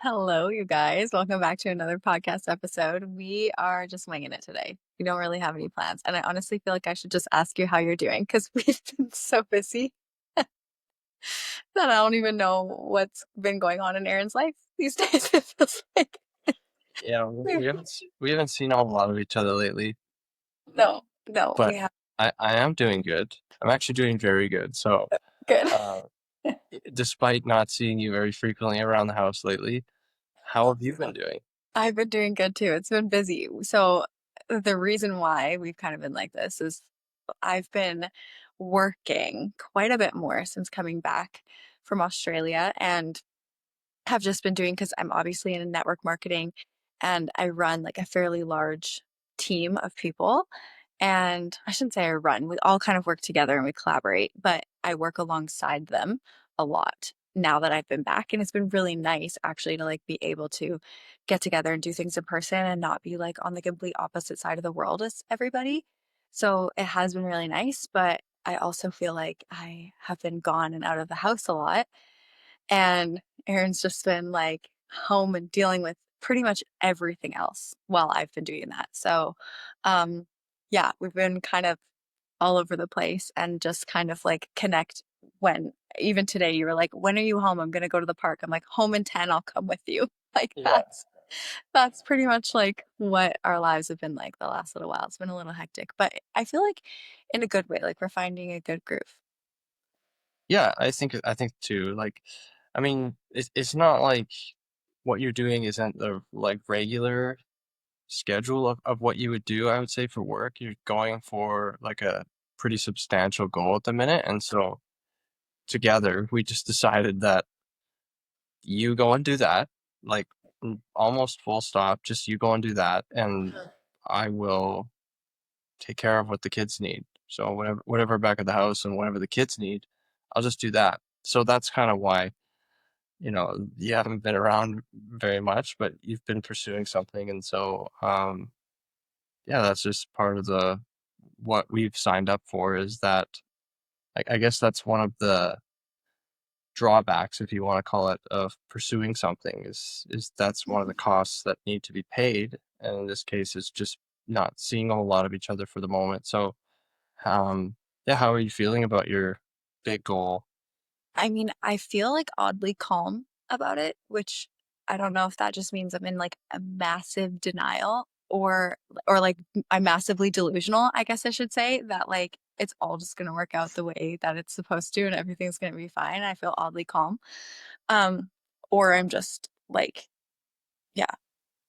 Hello, you guys. Welcome back to another podcast episode. We are just winging it today. We don't really have any plans. And I honestly feel like I should just ask you how you're doing because we've been so busy that I don't even know what's been going on in Aaron's life these days. It feels like Yeah, we're- we haven't seen a lot of each other lately, no, no, but we have I am doing good. I'm actually doing very good. So, good. uh, despite not seeing you very frequently around the house lately, how have you been doing? I've been doing good too. It's been busy. So the reason why we've kind of been like this is I've been working quite a bit more since coming back from Australia and have just been doing because I'm obviously in network marketing and I run like a fairly large team of people. And I shouldn't say I run, we all kind of work together and we collaborate, but I work alongside them a lot now that I've been back. And it's been really nice actually to like be able to get together and do things in person and not be like on the complete opposite side of the world as everybody. So it has been really nice, but I also feel like I have been gone and out of the house a lot. And Aaron's just been like home and dealing with pretty much everything else while I've been doing that. So, um, yeah, we've been kind of all over the place and just kind of like connect when even today you were like, "When are you home? I'm gonna go to the park." I'm like, "Home in 10, I'll come with you." Like Yeah. that's pretty much like what our lives have been like the last little while. It's been a little hectic, but I feel like in a good way, like we're finding a good groove. Yeah, I think too. Like, I mean, it's not like what you're doing isn't the like regular schedule of what you would do, I would say, for work. You're going for like a pretty substantial goal at the minute, and so together we just decided that you go and do that, like almost full stop. Just you go and do that, and I will take care of what the kids need. So whatever back at the house and whatever the kids need, I'll just do that. So that's kind of why you haven't been around very much, but you've been pursuing something, and so yeah, that's just part of the what we've signed up for is that I guess that's one of the drawbacks, if you want to call it, of pursuing something is that's one of the costs that need to be paid. And in this case, it's just not seeing a whole lot of each other for the moment. So, yeah, how are you feeling about your big goal? I mean, I feel like oddly calm about it, which I don't know if that just means I'm in like a massive denial or like I'm massively delusional, I guess I should say, that like it's all just going to work out the way that it's supposed to and everything's going to be fine. I feel oddly calm. Um or I'm just like, yeah,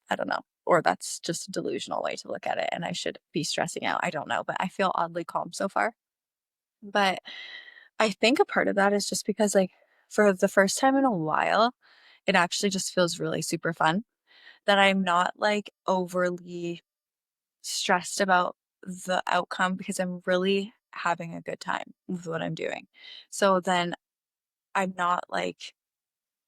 I don't know. Or that's just a delusional way to look at it and I should be stressing out. I don't know, but I feel oddly calm so far. But I think a part of that is just because, like, for the first time in a while, it actually just feels really super fun that I'm not like overly stressed about the outcome because I'm really having a good time with what I'm doing. So then I'm not like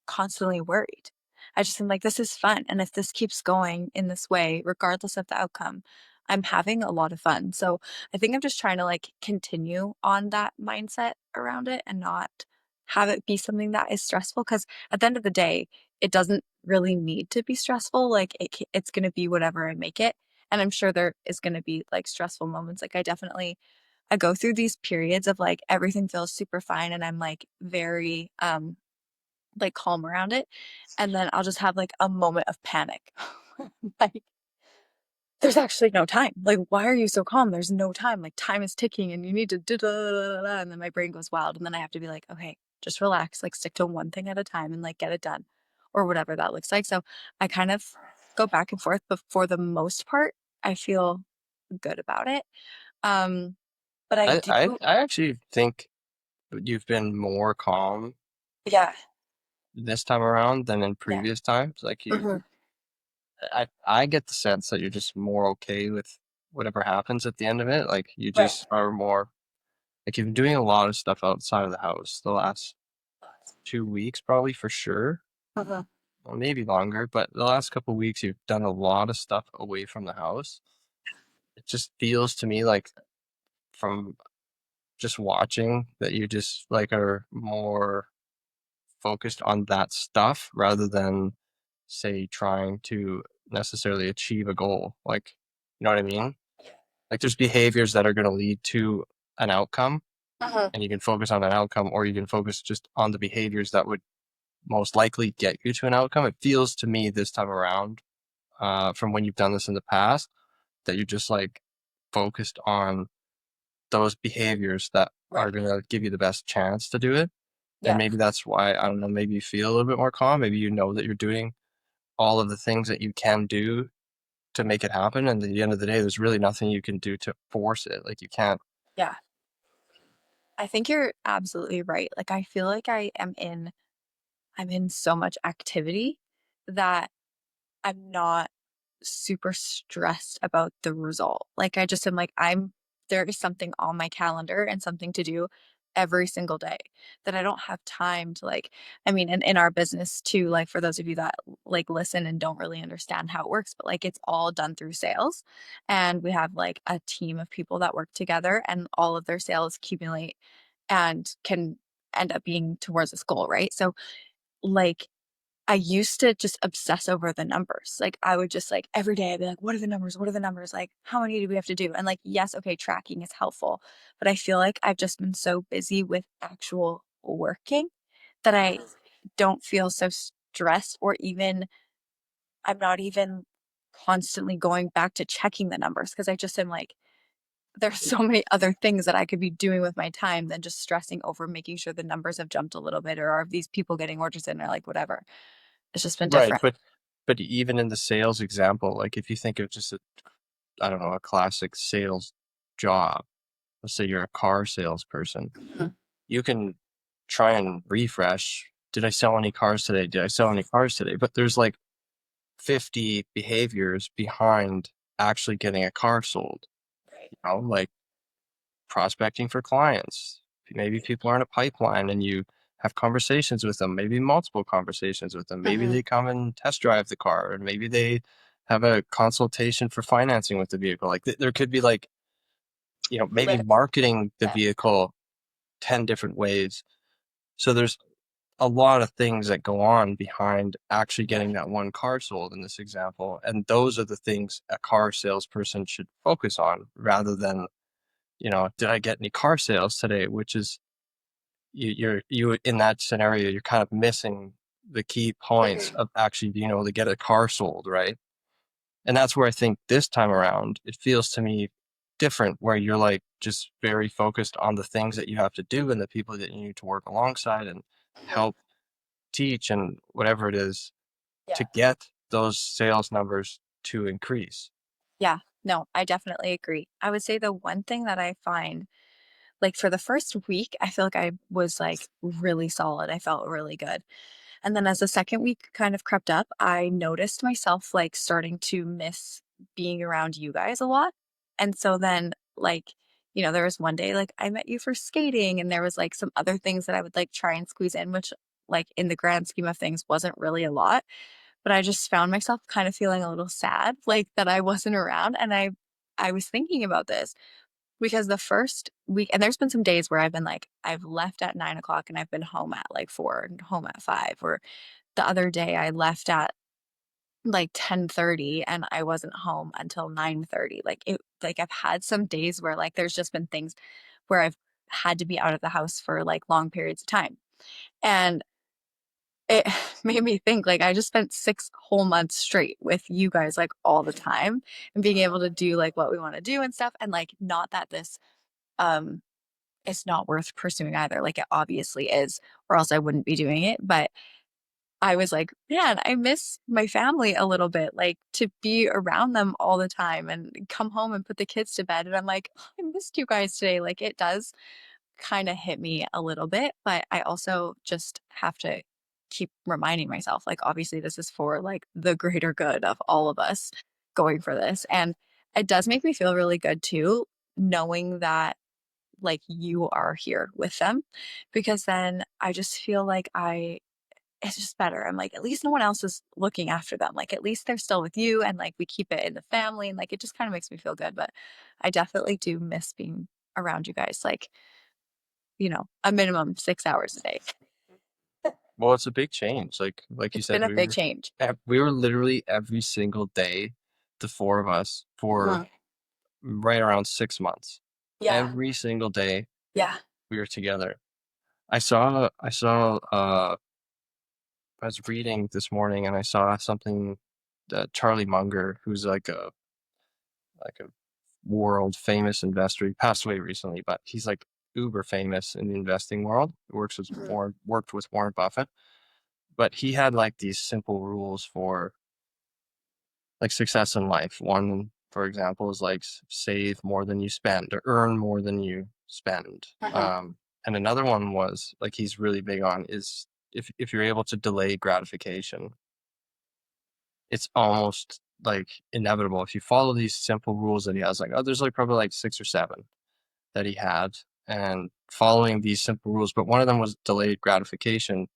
constantly worried. I just am like, this is fun. And if this keeps going in this way, regardless of the outcome, I'm having a lot of fun. So I think I'm just trying to like continue on that mindset around it and not have it be something that is stressful. Cause at the end of the day, it doesn't really need to be stressful. Like it's going to be whatever I make it. And I'm sure there is going to be like stressful moments. Like I go through these periods of like everything feels super fine and I'm like very, like, calm around it, and then I'll just have, like, a moment of panic. Like, "There's actually no time. Like, why are you so calm? There's no time. Like, time is ticking, and you need to da da da da da," and then my brain goes wild, and then I have to be like, "Okay, just relax, like, stick to one thing at a time and, like, get it done," or whatever that looks like, so I kind of go back and forth, but for the most part, I feel good about it, um, but I I do. I, I actually think you've been more calm Yeah, this time around than in yeah. previous times. Like Mhm. I get the sense that you're just more okay with whatever happens at the end of it. Like you Right. just are more like you've been doing a lot of stuff outside of the house the last 2 weeks, probably for sure. Mhm. Well, maybe longer, but the last couple of weeks you've done a lot of stuff away from the house. It just feels to me like from just watching that you just like are more focused on that stuff rather than say, trying to necessarily achieve a goal. Like, you know what I mean? Like, there's behaviors that are going to lead to an outcome, Mhm. and you can focus on that outcome, or you can focus just on the behaviors that would most likely get you to an outcome. It feels to me this time around, from when you've done this in the past, that you're just like focused on those behaviors that are Right. going to give you the best chance to do it. And Yeah. maybe that's why, I don't know, maybe you feel a little bit more calm. Maybe you know that you're doing all of the things that you can do to make it happen. And at the end of the day, there's really nothing you can do to force it. Like, you can't. Yeah. I think you're absolutely right. Like, I feel like I'm in so much activity that I'm not super stressed about the result. Like, I just am like, there is something on my calendar and something to do every single day that I don't have time to like, I mean, and in our business too, like for those of you that like listen and don't really understand how it works, but like it's all done through sales. And we have like a team of people that work together and all of their sales accumulate and can end up being towards this goal, right? So like I used to just obsess over the numbers. Like, I would just like every day I'd be like, what are the numbers? What are the numbers? Like, how many do we have to do? And like, yes, okay, tracking is helpful. But I feel like I've just been so busy with actual working that I don't feel so stressed or even I'm not even constantly going back to checking the numbers because I just am like, there's so many other things that I could be doing with my time than just stressing over making sure the numbers have jumped a little bit or are these people getting orders in or like whatever. It's just been Right. different. But even in the sales example, like if you think of just a, I don't know, a classic sales job, let's say you're a car salesperson, Mhm. you can try and refresh. Did I sell any cars today? Did I sell any cars today? But there's like 50 behaviors behind actually getting a car sold. Right. You know, like prospecting for clients. Maybe people are in a pipeline and you have conversations with them, maybe multiple conversations with them. Maybe Mhm. they come and test drive the car, and maybe they have a consultation for financing with the vehicle. Like there could be like, maybe Literally, marketing the yeah. vehicle 10 different ways. So there's a lot of things that go on behind actually Yeah. getting that one car sold in this example. And those are the things a car salesperson should focus on rather than, did I get any car sales today? Which is you in that scenario, you're kind of missing the key points Mhm. of actually being able to get a car sold, right? And that's where I think this time around, it feels to me different, where you're like just very focused on the things that you have to do and the people that you need to work alongside and Mhm. help teach and whatever it is to Yeah. get those sales numbers to increase. Yeah. No, I definitely agree. I would say the one thing that I find, like for the first week, I feel like I was like really solid. I felt really good. And then as the second week kind of crept up, I noticed myself like starting to miss being around you guys a lot. And so then like, there was one day like I met you for skating and there was like some other things that I would like try and squeeze in, which like in the grand scheme of things wasn't really a lot. But I just found myself kind of feeling a little sad, like that I wasn't around. And I was thinking about this because the first week, and there's been some days where I've been like, I've left at 9 o'clock and I've been home at like 4 and home at 5. Or the other day I left at like 10:30 and I wasn't home until 9:30. Like I've had some days where like there's just been things where I've had to be out of the house for like long periods of time. And it made me think like I just spent 6 whole months straight with you guys like all the time and being able to do like what we want to do and stuff and like not that this um is not worth pursuing either. Like it obviously is or else I wouldn't be doing it, but I was like, "Man, I miss my family a little bit, like, to be around them all the time and come home and put the kids to bed," and I'm like, "Oh, I missed you guys today." Like, it does kinda hit me a little bit, but I also just have to keep reminding myself, like, obviously, this is for, like, the greater good of all of us going for this, and it does make me feel really good too, knowing that, like, you are here with them, because then I just feel like it's just better. I'm like, at least no one else is looking after them. Like, at least they're still with you and like we keep it in the family and like it just kind of makes me feel good. But I definitely do miss being around you guys, like, a minimum 6 hours a day. Well, it's a big change. Like you It's said, been a big change. we were literally every single day, the four of us, for Mhm. right around 6 months. Yeah. Every single day Yeah. we were together. I was reading this morning and I saw something that Charlie Munger, who's like a world famous investor. He passed away recently, but he's like uber famous in the investing world. Mhm. Worked with Warren Buffett. But he had like these simple rules for like success in life. One, for example, is like save more than you spend or earn more than you spend. Mhm. And another one was like he's really big on is if you're able to delay gratification, it's almost like inevitable if you follow these simple rules that he has. Like, oh, there's like probably like six or seven that he had, and following these simple rules. But one of them was delayed gratification,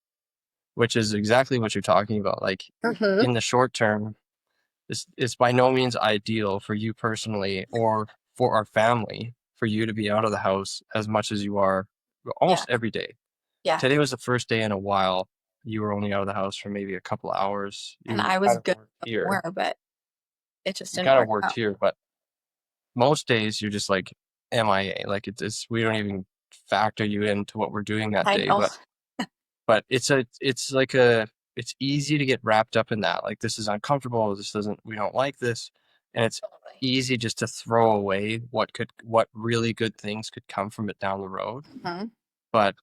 which is exactly what you're talking about. Like Mhm. in the short term, it's by no means ideal for you personally or for our family for you to be out of the house as much as you are Yeah. almost every day. Yeah. Today was the first day in a while you were only out of the house for maybe a couple of hours. And You I kind was of good worked more, here. but it just You didn't kind of work worked out. here, but most days you're just like MIA. Like it's we don't even factor you into what we're doing that I day. know. But it's like a it's easy to get wrapped up in that. Like this is uncomfortable. This doesn't we don't like this, and it's Totally. easy just to throw away what really good things could come from it down the road. Mhm. But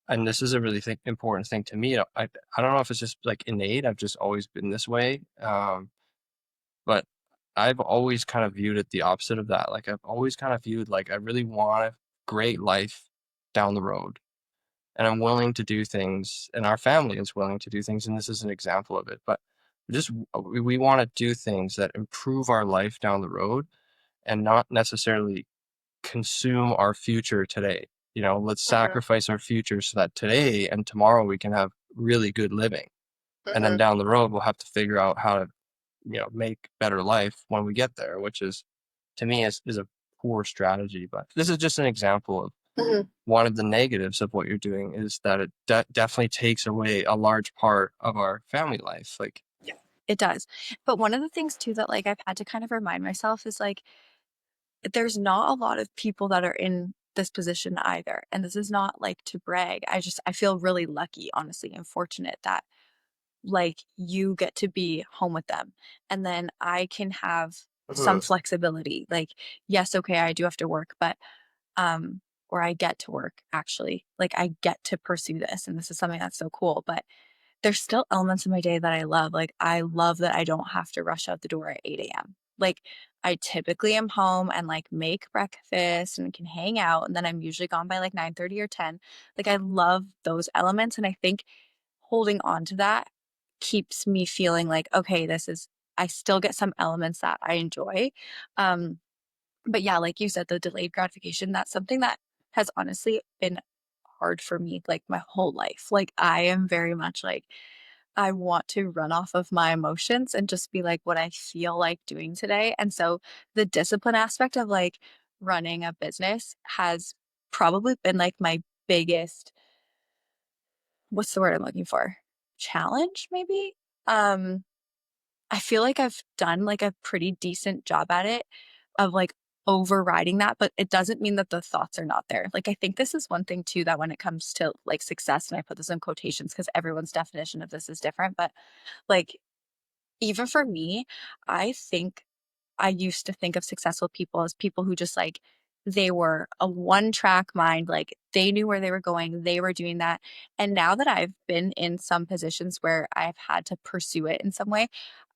and this is a really important thing to me. I don't know if it's just like innate. I've just always been this way. But I've always kind of viewed it the opposite of that. Like I've always kind of viewed like I really want a great life down the road. And I'm willing to do things, and our family is willing to do things, and this is an example of it. But just we want to do things that improve our life down the road and not necessarily consume our future today. You know, let's Mhm. sacrifice our future so that today and tomorrow we can have really good living. And then Mhm. down the road, we'll have to figure out how to, make better life when we get there, which is to me is a poor strategy. But this is just an example of Mhm. one of the negatives of what you're doing is that it definitely takes away a large part of our family life. Like, Yeah. It does. But one of the things too that like I've had to kind of remind myself is like there's not a lot of people that are in this position either. And this is not like to brag. I feel really lucky, honestly, and fortunate that like you get to be home with them. And then I can have some Mhm. flexibility. Like, yes, okay, I do have to work, but um or I get to work actually. Like I get to pursue this and this is something that's so cool. But there's still elements of my day that I love. Like, I love that I don't have to rush out the door at 8 a.m. Like, I typically am home and, like, make breakfast and can hang out, and then I'm usually gone by, like, 9:30 or 10. Like, I love those elements, and I think holding on to that keeps me feeling like, "Okay, this is I still get some elements that I enjoy." Um, but yeah, like you said, the delayed gratification, that's something that has honestly been hard for me, like, my whole life. Like, I am very much like I want to run off of my emotions and just be like what I feel like doing today. And so the discipline aspect of like running a business has probably been like my biggest, what's the word I'm looking for? Challenge, maybe? Um, I feel like I've done like a pretty decent job at it of like overriding that, but it doesn't mean that the thoughts are not there. Like I think this is one thing too that when it comes to like success, and I put this in quotations because everyone's definition of this is different, but like even for me, I think I used to think of successful people as people who just like they were a one track mind, like they knew where they were going, they were doing that. And now that I've been in some positions where I've had to pursue it in some way,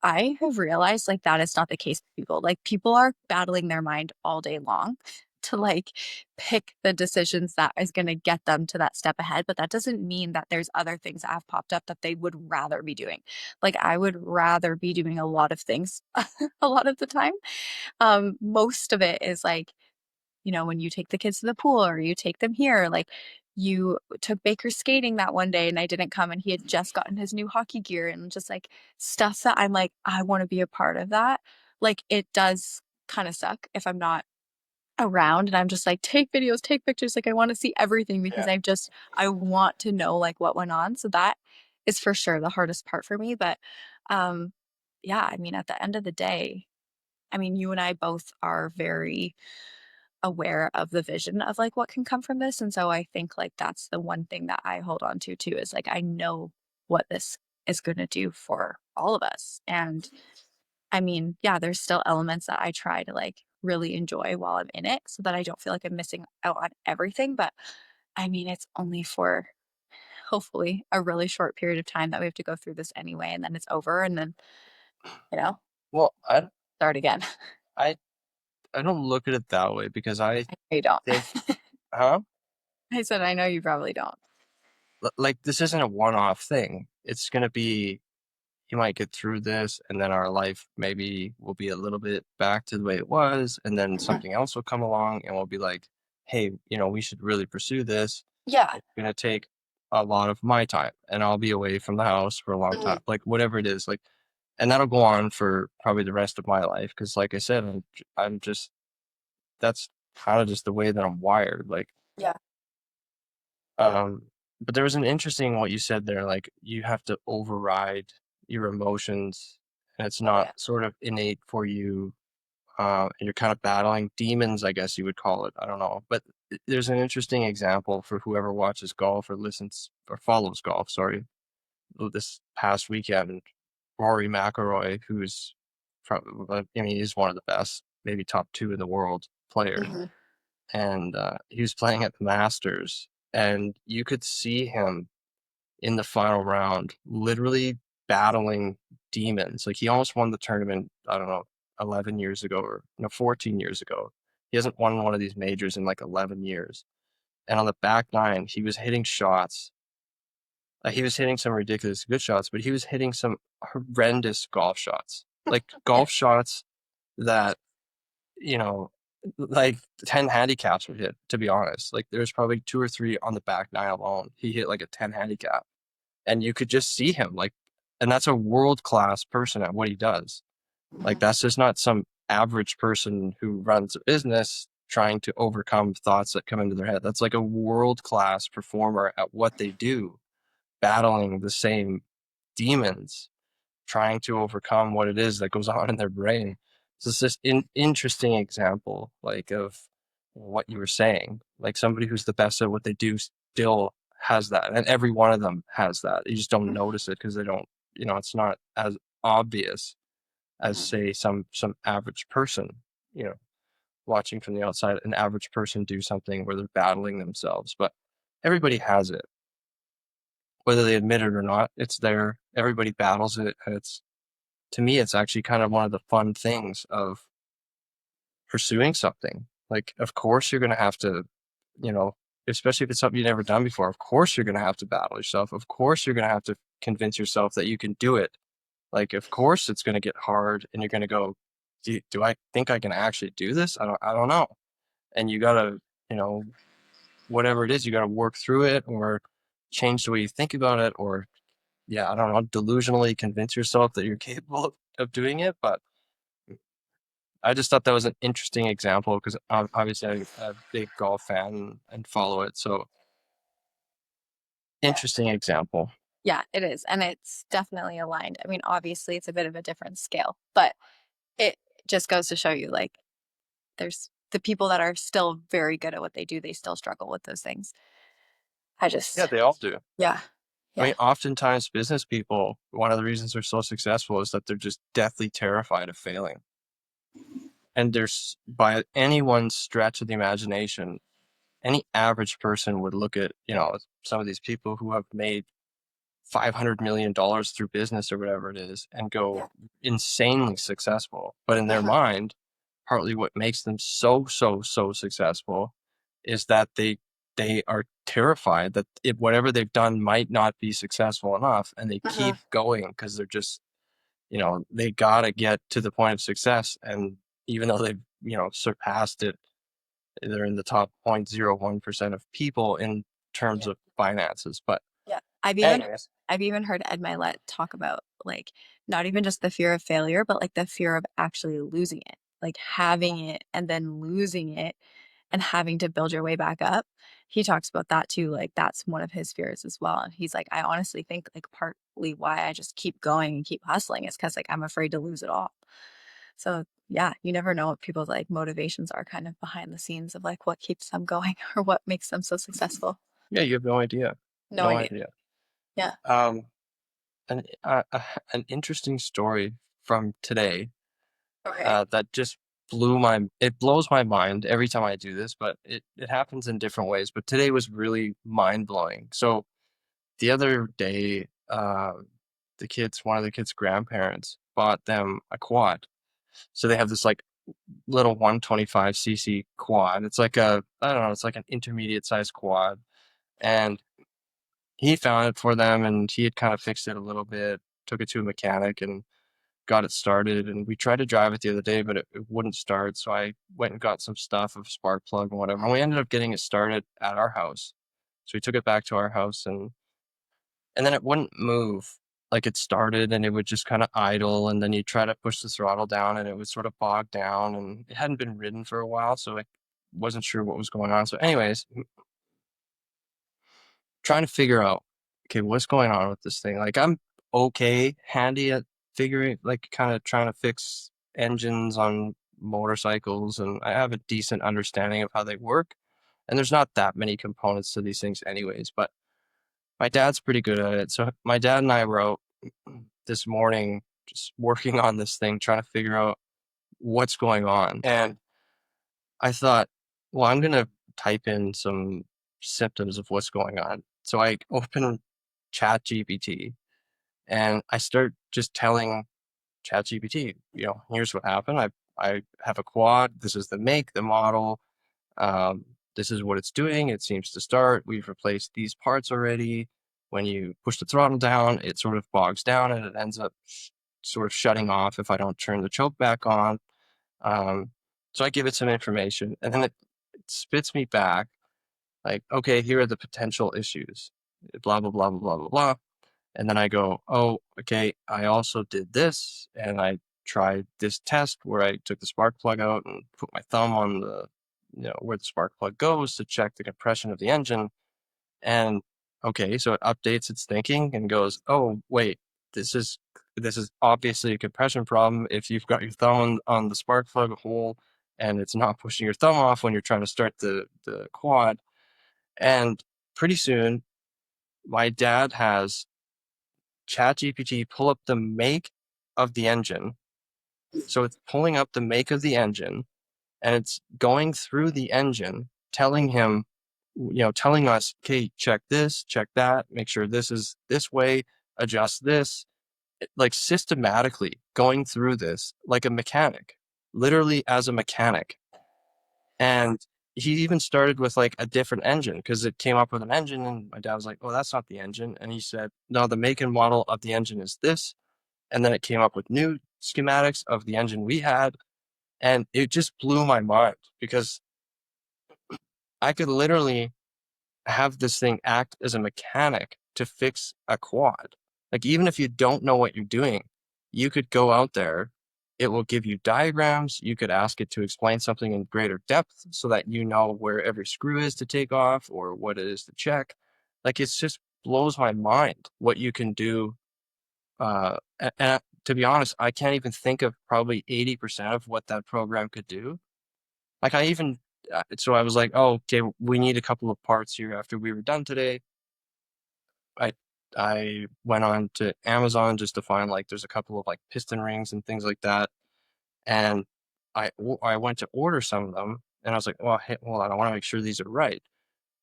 I have realized like that is not the case with people. Like people are battling their mind all day long to like pick the decisions that is going to get them to that step ahead. But that doesn't mean that there's other things that have popped up that they would rather be doing. Like I would rather be doing a lot of things a lot of the time. Most of it is like, when you take the kids to the pool or you take them here, like you took Baker skating that one day and I didn't come and he had just gotten his new hockey gear and just like stuff that I'm like, I want to be a part of that. Like it does kind of suck if I'm not around and I'm just like, take videos, take pictures. Like I want to see everything because Yeah. I want to know like what went on. So that is for sure the hardest part for me, but, um, yeah, I mean, at the end of the day, I mean, you and I both are very aware of the vision of, like, what can come from this, and so I think, like, that's the one thing that I hold on to too, is, like, I know what this is gonna do for all of us, and, I mean, yeah, there's still elements that I try to, like, really enjoy while I'm in it so that I don't feel like I'm missing out on everything, but, I mean, it's only for, hopefully, a really short period of time that we have to go through this anyway, and then it's over, and then, you know, Well, start again. I I don't look at it that way because I I know you don't. think, huh? I said, "I know you probably don't." Like this isn't a one-off thing. It's gonna be you might get through this, and then our life maybe will be a little bit back to the way it was, and then Mhm. something else will come along, and we'll be like, "Hey, we should really pursue this. Yeah. It's gonna take a lot of my time, and I'll be away from the house for a long time." Mhm. Like whatever it is, like, and that'll go on for probably the rest of my life because, like I said, I'm just that's kind of just the way that I'm wired. Like, Yeah. um, but there was an interesting what you said there, like you have to override your emotions, and it's Oh, not yeah. sort of innate for you, and you're kind of battling demons, I guess you would call it. I don't know, but there's an interesting example for whoever watches golf or listens or follows golf. Sorry, this past weekend, Rory McIlroy, who's probably, I mean, he's one of the best, maybe top two in the world player, Mhm. and he was playing at the Masters, and you could see him in the final round, literally battling demons. Like he almost won the tournament. I don't know, 11 years ago or 14 years ago. He hasn't won one of these majors in like 11 years. And on the back nine, he was hitting shots. He was hitting some ridiculous good shots, but he was hitting some horrendous golf shots, like Yeah. golf shots that you know, like 10 handicaps were hit, to be honest. Like there's probably two or three on the back nine alone. He hit like a 10 handicap. And you could just see him like, and that's a world class person at what he does. Like Mhm. that's just not some average person who runs a business trying to overcome thoughts that come into their head. That's like a world class performer at what they do, battling the same demons, trying to overcome what it is that goes on in their brain. So it's this interesting example, like of what you were saying. Like somebody who's the best at what they do still has that, and every one of them has that. You just don't Mhm. notice it because they don't. It's not as obvious as Mhm. say some average person. You know, watching from the outside, an average person do something where they're battling themselves, but everybody has it, whether they admit it or not. It's there. Everybody battles it, and it's to me, it's actually kind of one of the fun things of pursuing something. Like, of course, you're going to have to, you know, especially if it's something you've never done before, of course, you're going to have to battle yourself. Of course, you're going to have to convince yourself that you can do it. Like, of course, it's going to get hard and you're going to go, do I think I can actually do this? I don't know. And you got to, you know, whatever it is, you got to work through it or change the way you think about it or, yeah, I don't know, delusionally convince yourself that you're capable of doing it. But I just thought that was an interesting example because obviously I'm a big golf fan and follow it. So Yeah. interesting example. Yeah, it is, and it's definitely aligned. I mean, obviously, it's a bit of a different scale, but it just goes to show you, like, there's the people that are still very good at what they do, they still struggle with those things. I Yeah, just they all do. yeah, I yeah. mean, oftentimes business people, one of the reasons they're so successful is that they're just deathly terrified of failing. And there's by anyone's stretch of the imagination, any average person would look at, some of these people who have made $500 million through business or whatever it is and go Yeah. insanely successful. But in their Mhm. mind, partly what makes them so, so, so successful is that they are terrified that whatever they've done might not be successful enough and they Mhm. keep going because they're just, they gotta get to the point of success. And even though they've, surpassed it, they're in the top 0.01% of people in terms Yeah. of finances. But Yeah. anyways, I've even heard Ed Milet talk about, like, not even just the fear of failure, but, like, the fear of actually losing it, like, having it and then losing it, and having to build your way back up. He talks about that too, like, that's one of his fears as well, and he's like, "I honestly think, like, partly why I just keep going and keep hustling is because like, I'm afraid to lose it all." So, yeah, you never know what people's, like, motivations are kind of behind the scenes of, like, what keeps them going or what makes them so successful. Yeah, you have no idea. No No idea. idea. Yeah. Um, an an interesting story from today, Okay. that just it blows my mind every time I do this, but it happens in different ways, but today was really mind-blowing. So, the other day, one of the kids' grandparents bought them a quad. So they have this, like, little 125cc quad. It's like I don't know, it's like an intermediate sized quad. And he found it for them and he had kind of fixed it a little bit, took it to a mechanic and got it started. And we tried to drive it the other day, but it wouldn't start. So I went and got some stuff, a spark plug and whatever. And we ended up getting it started at our house. So we took it back to our house and then it wouldn't move. Like it started and it would just kind of idle, and then you try to push the throttle down and it would sort of bog down, and it hadn't been ridden for a while, so I wasn't sure what was going on. So, anyways, trying to figure out, okay, what's going on with this thing? Like I'm okay, handy at figuring, like kind of trying to fix engines on motorcycles, and I have a decent understanding of how they work. And there's not that many components to these things, anyways, but my dad's pretty good at it. So my dad and I were out this morning just working on this thing, trying to figure out what's going on. And I thought, well, I'm gonna type in some symptoms of what's going on. So I open Chat GPT and I start just telling Chat GPT, here's what happened. I have a quad. This is the make, the model. Um, this is what it's doing. It seems to start. We've replaced these parts already. When you push the throttle down, it sort of bogs down and it ends up sort of shutting off if I don't turn the choke back on. Um, so I give it some information and then it spits me back like, okay, here are the potential issues, blah, blah, blah, blah, blah, blah, blah. And then I go, oh, okay, I also did this and I tried this test where I took the spark plug out and put my thumb on where the spark plug goes to check the compression of the engine. And okay, so it updates its thinking and goes, oh, wait, this is this is obviously a compression problem. If you've got your thumb on the spark plug hole and it's not pushing your thumb off when you're trying to start the quad. And pretty soon, my dad has ChatGPT pull up the make of the engine. So it's pulling up the make of the engine and it's going through the engine, telling him, telling us, okay, check this, check that, make sure this is this way, adjust this, like systematically going through this like a mechanic, literally as a mechanic. And he even started with like a different engine because it came up with an engine and my dad was like, oh, that's not the engine. And he said, no, the make and model of the engine is this. And then it came up with new schematics of the engine we had. And it just blew my mind because I could literally have this thing act as a mechanic to fix a quad. Like, even if you don't know what you're doing, you could go out there. It will give you diagrams. You could ask it to explain something in greater depth so that you know where every screw is to take off or what it is to check. Like, it's just blows my mind what you can do. And to be honest, I can't even think of probably 80% of what that program could do. Like so I was like, oh, okay, we need a couple of parts here after we were done today. I I went on to Amazon just to find like there's a couple of like piston rings and things like that, and I went to order some of them, and I was like, well, hey, hold on, I want to make sure these are right.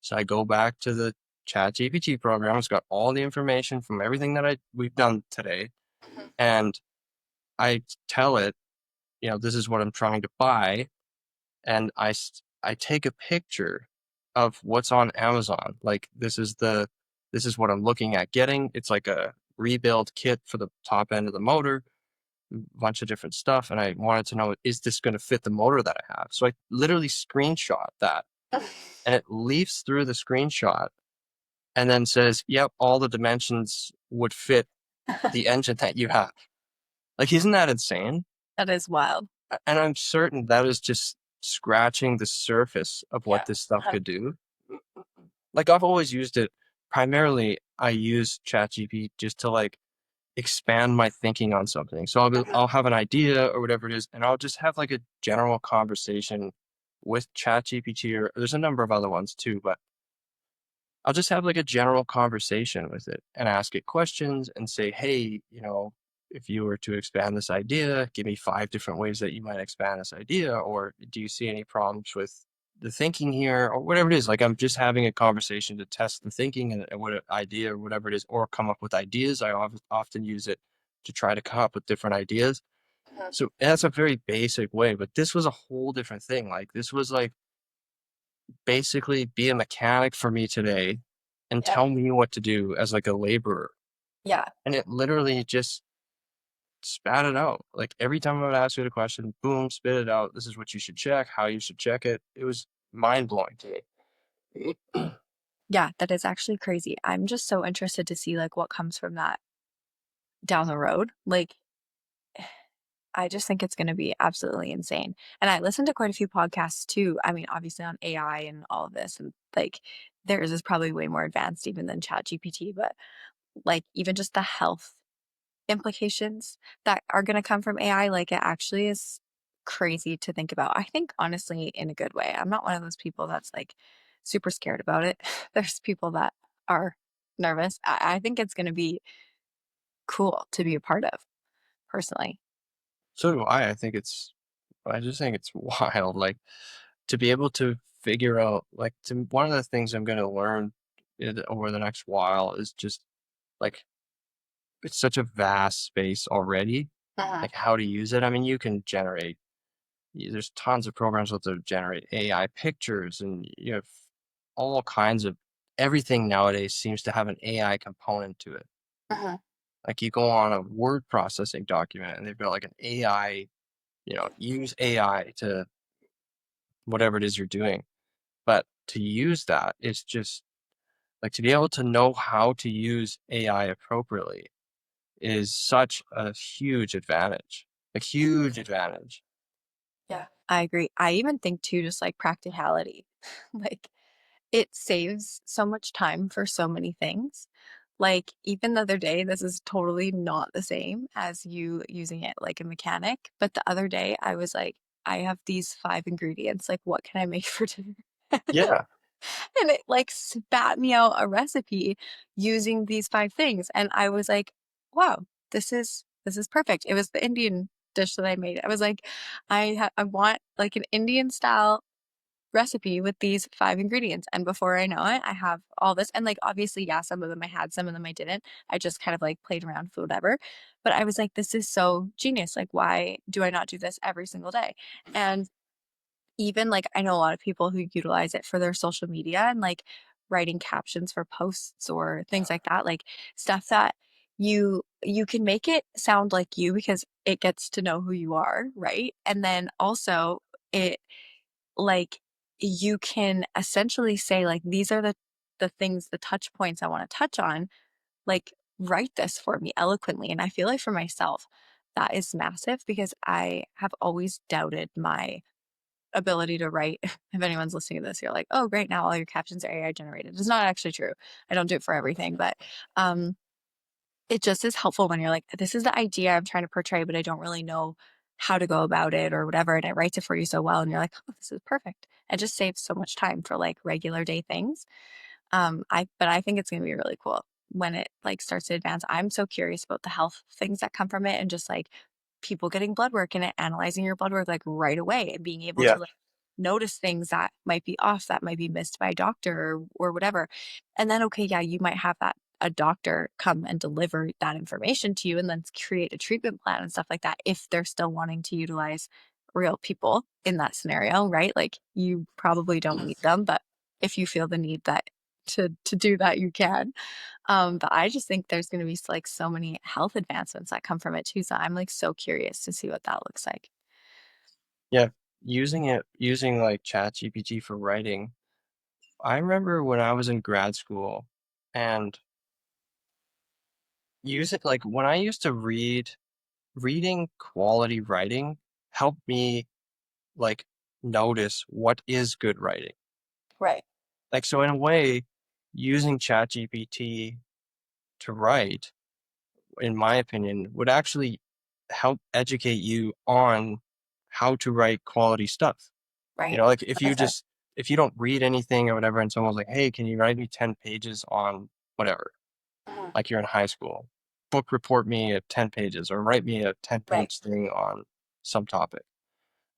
So I go back to the Chat GPT program. It's got all the information from everything that we've done today, and I tell it, this is what I'm trying to buy, and I take a picture of what's on Amazon. Like this is what I'm looking at getting. It's like a rebuild kit for the top end of the motor, a bunch of different stuff, and I wanted to know, is this going to fit the motor that I have? So I literally screenshot that, and it leafs through the screenshot and then says, "Yep, all the dimensions would fit the engine that you have." Like, isn't that insane? That is wild. And I'm certain that is just scratching the surface of what Yeah. this stuff Uh-huh. could do. Like I've always used it primarily. I use ChatGPT just to like expand my thinking on something. So Uh-huh. I'll have an idea or whatever it is, and I'll just have like a general conversation with ChatGPT, or there's a number of other ones too, but I'll just have like a general conversation with it and ask it questions and say, hey, if you were to expand this idea, give me 5 different ways that you might expand this idea, or do you see any problems with the thinking here, or whatever it is. Like I'm just having a conversation to test the thinking and what idea or whatever it is, or come up with ideas. Often use it to try to come up with different ideas. Uh-huh. So that's a very basic way, but this was a whole different thing. Like this was like basically be a mechanic for me today and Yeah. tell me what to do as like a laborer. Yeah. And it literally just spat it out. Like every time I would ask it a question, boom, spit it out. This is what you should check, how you should check it. It was mind blowing to me. Yeah, that is actually crazy. I'm just so interested to see like what comes from that down the road. Like I just think it's gonna be absolutely insane. And I listen to quite a few podcasts too. I mean, obviously on AI and all of this, and like theirs is probably way more advanced even than ChatGPT, but like even just the health implications that are gonna come from AI, like it actually is crazy to think about. I think honestly in a good way. I'm not one of those people that's like super scared about it. There's people that are nervous. I think it's gonna be cool to be a part of personally. So do I. I just think it's wild. Like to be able to figure out, like, one of the things I'm going to learn over the next while is just like, it's such a vast space already, Uh-huh. like how to use it. I mean, you can generate there's tons of programs out there to generate AI pictures, and you have all kinds of everything nowadays seems to have an AI component to it. Uh-huh. Like you go on a word processing document and they've got like an AI, use AI to whatever it is you're doing. But to use that, it's just like to be able to know how to use AI appropriately is such a huge advantage. A huge advantage. Yeah. I agree. I even think too, just like practicality. Like it saves so much time for so many things. Like even the other day, this is totally not the same as you using it like a mechanic. But the other day I was like, I have these 5 ingredients. Like, what can I make for dinner? Yeah. And it like spat me out a recipe using these 5 things. And I was like, wow, this is perfect. It was the Indian dish that I made. I was like, I want like an Indian style recipe with these 5 ingredients. And before I know it, I have all this. And like obviously, yeah, some of them I had, some of them I didn't. I just kind of like played around with whatever. But I was like, this is so genius. Like, why do I not do this every single day? And even like I know a lot of people who utilize it for their social media and like writing captions for posts or things like that, like stuff that you can make it sound like you because it gets to know who you are, right? And then also it like you can essentially say like these are the things, the touch points I want to touch on, like write this for me eloquently. And I feel like for myself that is massive because I have always doubted my ability to write. If anyone's listening to this, you're like, "Oh, great, now all your captions are AI generated." It's not actually true. I don't do it for everything, but um, it just is helpful when you're like, "This is the idea I'm trying to portray, but I don't really know how to go about it or whatever," and it writes it for you so well, and you're like, "Oh, this is perfect." It just saves so much time for like regular day things. I think it's gonna be really cool when it like starts to advance. I'm so curious about the health things that come from it and just like people getting blood work and it analyzing your blood work like right away and being able Yeah. to like notice things that might be off, that might be missed by a doctor or whatever. And then, okay, yeah, you might have that a doctor come and deliver that information to you and then create a treatment plan and stuff like that if they're still wanting to utilize real people in that scenario, right? Like you probably don't need them, but if you feel the need that to do that, you can. But I just think there's going to be like so many health advancements that come from it too. So I'm like so curious to see what that looks like. Yeah. Using like ChatGPT for writing. I remember when I was in grad school and use it like when I used to reading quality writing helped me like notice what is good writing. Right. Like, so in a way, using ChatGPT to write, in my opinion, would actually help educate you on how to write quality stuff. You Right. know, like That makes sense. if you don't read anything or whatever, and someone's like, "Hey, can you write me 10 pages on whatever?" Mhm. Like you're in high school, book report me at 10 pages or write me a Right. 10-page thing on some topic.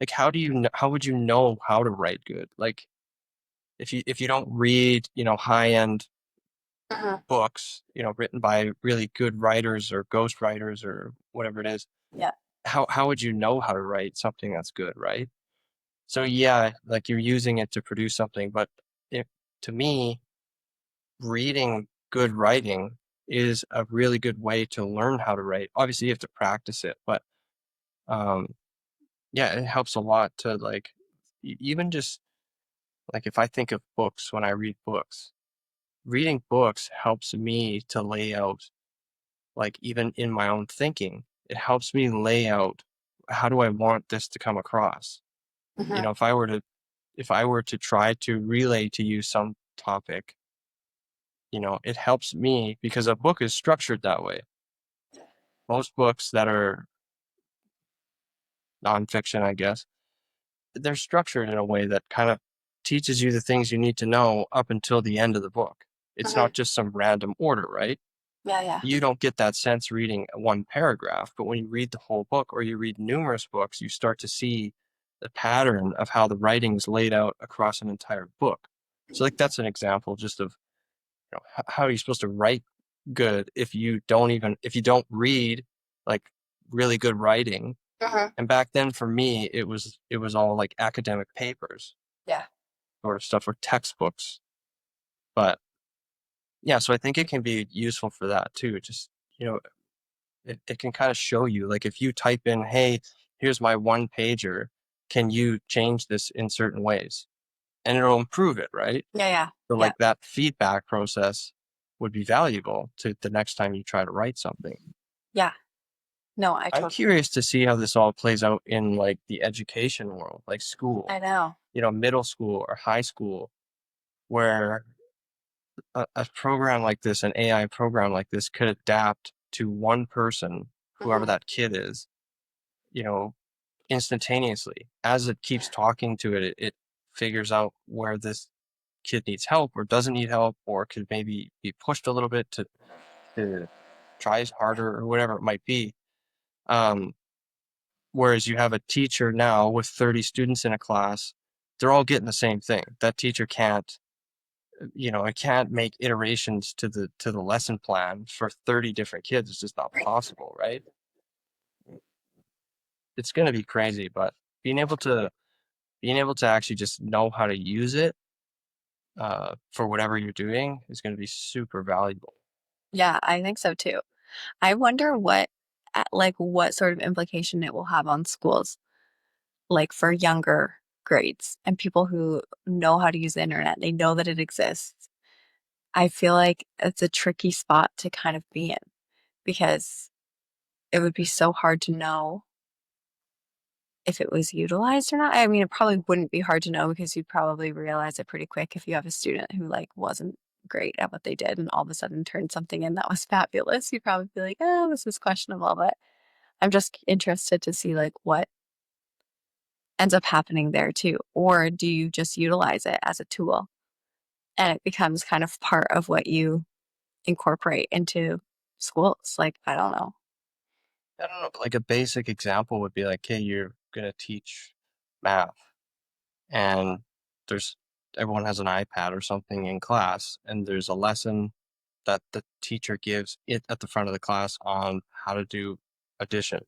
Like, how would you know how to write good? Like, if you don't read, high end Mhm. books, written by really good writers or ghost writers or whatever it is, Yeah. how would you know how to write something that's good, right? So yeah, like you're using it to produce something, but if to me, reading good writing is a really good way to learn how to write. Obviously, you have to practice it, but um, yeah, it helps a lot to like even just like if I think of books when I read books, reading books helps me to lay out like even in my own thinking, it helps me lay out how do I want this to come across. You Mhm. know, if I were to try to relay to you some topic, it helps me because a book is structured that way. Most books that are nonfiction, I guess, they're structured in a way that kind of teaches you the things you need to know up until the end of the book. It's Mhm. not just some random order, right? Yeah, yeah. You don't get that sense reading one paragraph, but when you read the whole book or you read numerous books, you start to see the pattern of how the writing's laid out across an entire book. So, like, that's an example just of how are you supposed to write good if you don't read like really good writing. Mhm. And back then for me it was all like academic papers Yeah. or stuff or textbooks. But yeah, so I think it can be useful for that too. Just you know it can kind of show you like if you type in, hey, here's my one pager, can you change this in certain ways, and it'll improve it, right? Yeah, yeah. So Yeah. like that feedback process would be valuable to the next time you try to write something. Yeah. No, I I'm totally curious to see how this all plays out in like the education world, like I school, know. middle school or high school, where a program like this, an AI program like this, could adapt to one person, whoever Mhm. that kid is, you know, instantaneously. As it keeps talking to it, it figures out where this kid needs help or doesn't need help, or could maybe be pushed a little bit to try harder or whatever it might be. Um, Whereas you have a teacher now with 30 students in a class, they're all getting the same thing. That teacher can't, it can't make iterations to the lesson plan for 30 different kids. It's just not Right. possible, right? It's going to be crazy, but being able to being able to actually just know how to use it for whatever you're doing is going to be super valuable. Yeah, I think so too. I wonder what sort of implication it will have on schools, like for younger grades and people who know how to use the internet. They know that it exists. I feel like it's a tricky spot to kind of be in because it would be so hard to know if it was utilized or not. I mean, it probably wouldn't be hard to know because you'd probably realize it pretty quick if you have a student who like wasn't great at what they did and all of a sudden turned something in that was fabulous. You'd probably be like, oh, this is questionable. But I'm just interested to see like what ends up happening there too. Or do you just utilize it as a tool and it becomes kind of part of what you incorporate into schools? Like, I don't know. I don't know, but like a basic example would be like, hey, you're going to teach math and there's everyone has an iPad or something in class, and there's a lesson that the teacher gives it at the front of the class on how to do addition,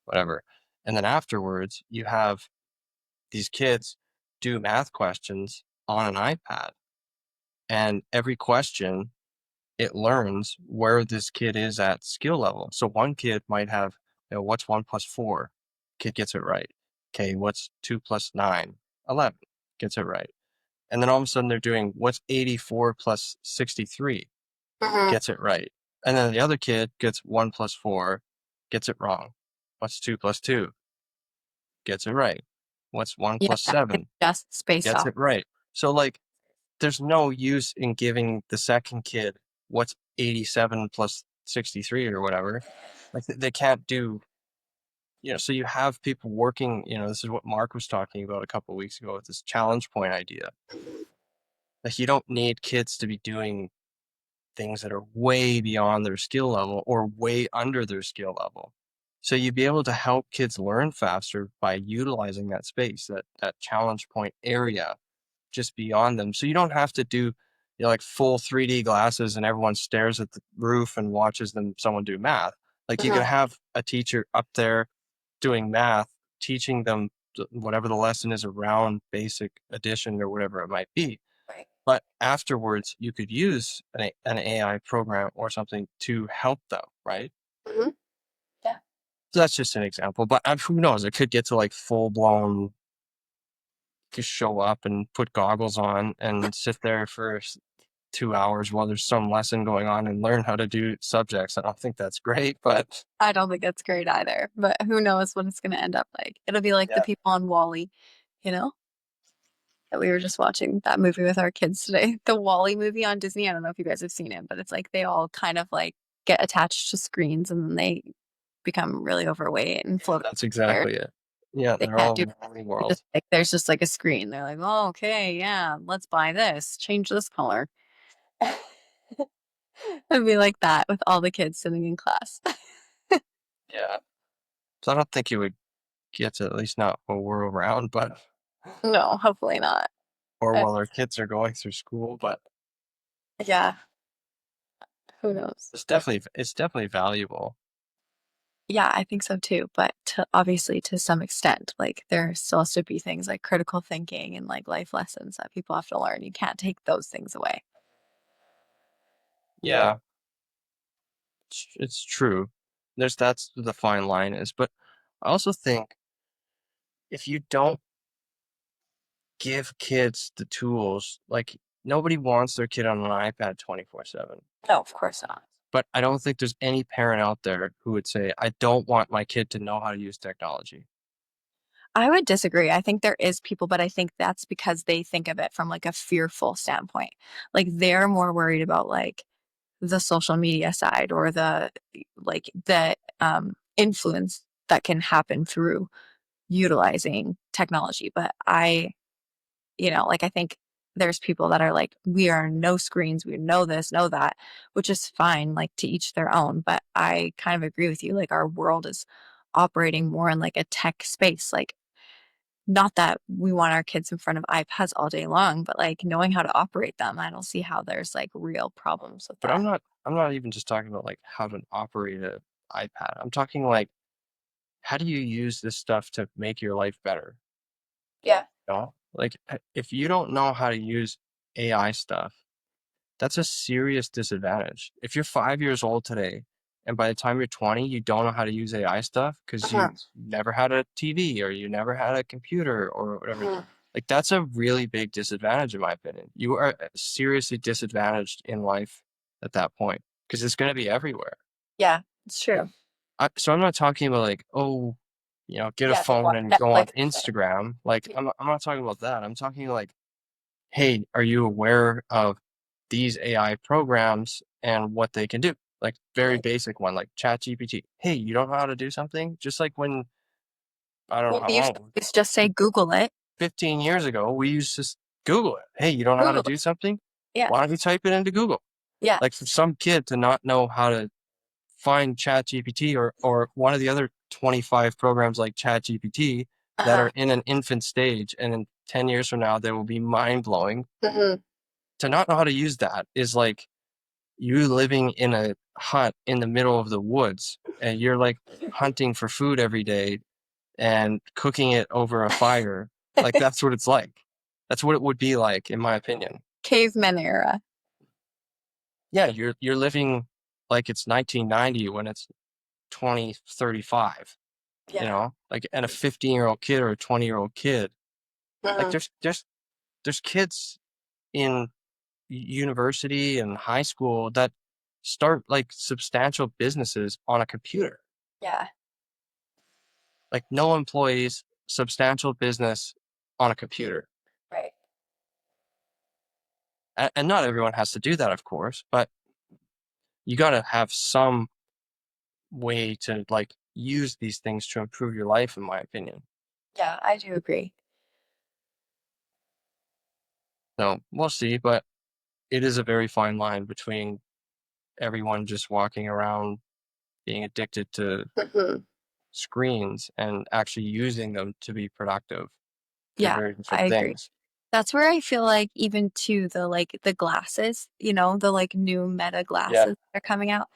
whatever. And then afterwards, you have these kids do math questions on an iPad, and every question it learns where this kid is at skill level. So one kid might have, what's 1 plus 4? Kid gets it right. Okay, what's 2 plus 9? 11. Gets it right. And then all of a sudden they're doing what's 84 plus 63? Hmm. Gets it right. And then the other kid gets 1 plus 4, gets it wrong. What's 2 plus 2? Gets it right. What's 1 Yeah, plus it 7? adjusts based Gets off. it right. So, like, there's no use in giving the second kid what's 87 plus 63 or whatever. Like, they can't do, so you have people working, this is what Mark was talking about a couple of weeks ago with this challenge point idea. Like, you don't need kids to be doing things that are way beyond their skill level or way under their skill level. So you'd be able to help kids learn faster by utilizing that space, that challenge point area just beyond them. So you don't have to do like full 3D glasses and everyone stares at the roof and watches someone do math. Like you can Mhm. have a teacher up there doing math, teaching them whatever the lesson is around basic addition or whatever it might be. Right. But afterwards, you could use an AI program or something to help them, right? Mhm. Yeah. So that's just an example. But who knows? It could get to like full blown, just show up and put goggles on and sit there for 2 hours while there's some lesson going on and learn how to do subjects. I don't think that's great, but I don't think it's great either, but who knows what it's gonna end up like. It'll be like the yeah, people on Wall-E, you know? That we were just watching that movie with our kids today. The Wall-E movie on Disney. I don't know if you guys have seen it, but it's like they all kind of like get attached to screens and then they become really overweight and float that's there. exactly it. Yeah, They they're can't all do in the they world. just like there's just like a screen. They're like, "Oh, okay, yeah, let's buy this. Change this color." It'd be like that with all the kids sitting in class. Yeah. So I don't think you would get to, at least not while we're around, but No, hopefully not. or Uh, while our kids are going through school, but yeah, who knows? it's definitely valuable. Yeah, I think so too, but obviously to some extent, like there still has to be things like critical thinking and like life lessons that people have to learn. You can't take those things away. Yeah, it's true. That's what the fine line is, but I also think if you don't give kids the tools, like nobody wants their kid on an iPad 24/7. No, of course not. But I don't think there's any parent out there who would say, I don't want my kid to know how to use technology. I would disagree. I think there is people, but I think that's because they think of it from like a fearful standpoint. Like they're more worried about like the social media side or the influence that can happen through utilizing technology. But like I think there's people that are like, we are no screens, we know this, know that, which is fine, like to each their own. But I kind of agree with you. Like our world is operating more in like a tech space. Like not that we want our kids in front of iPads all day long, but like knowing how to operate them, I don't see how there's like real problems with But that. I'm not even just talking about like how to operate a iPad. I'm talking like how do you use this stuff to make your life better? Yeah. You know? Like if you don't know how to use AI stuff, that's a serious disadvantage. If you're 5 years old today, and by the time you're 20, you don't know how to use AI stuff because you Mhm, never had a TV or you never had a computer or whatever. mhm. Like that's a really big disadvantage in my opinion. You are seriously disadvantaged in life at that point because it's going to be everywhere. Yeah, it's true. So I'm not talking about like, oh, get a Yeah, to phone watch and go on Netflix. Instagram. Like Yeah. I'm not talking about that. I'm talking like, hey, are you aware of these AI programs and what they can do? Like very Mhm. basic one, like ChatGPT. Hey, you don't know how to do something? Just like when I don't know Well, how we used to long, always just say Google it. 15 years ago, we used to Google it. Hey, you don't know how to Google it. do something? Yeah. Why don't you type it into Google? Yeah. Like for some kid to not know how to find ChatGPT or one of the other 25 programs like ChatGPT that Uh-huh. are in an infant stage and in 10 years from now they will be mind blowing. Mhm. To not know how to use that is like you living in a hut in the middle of the woods and you're like hunting for food every day and cooking it over a fire. Like that's what it's like. That's what it would be like, in my opinion. Caveman era. Yeah, you're living like it's 1990 when it's 2035. Yeah. Like and a 15-year-old kid or a 20-year-old kid. Like Mhm. there's kids in university and high school that start like substantial businesses on a computer. Yeah. Like no employees. substantial business on a Compute. computer. Right. And not everyone has to do that, of course, but you got to have some way to like use these things to improve your life, in my opinion. Yeah, I do agree. So we'll see, but it is a very fine line between everyone just walking around being addicted to Mhm. screens and actually using them to be productive. They're Yeah, very I different agree. things. That's where I feel like even to the like the glasses, the like new meta Yeah. glasses that are coming out.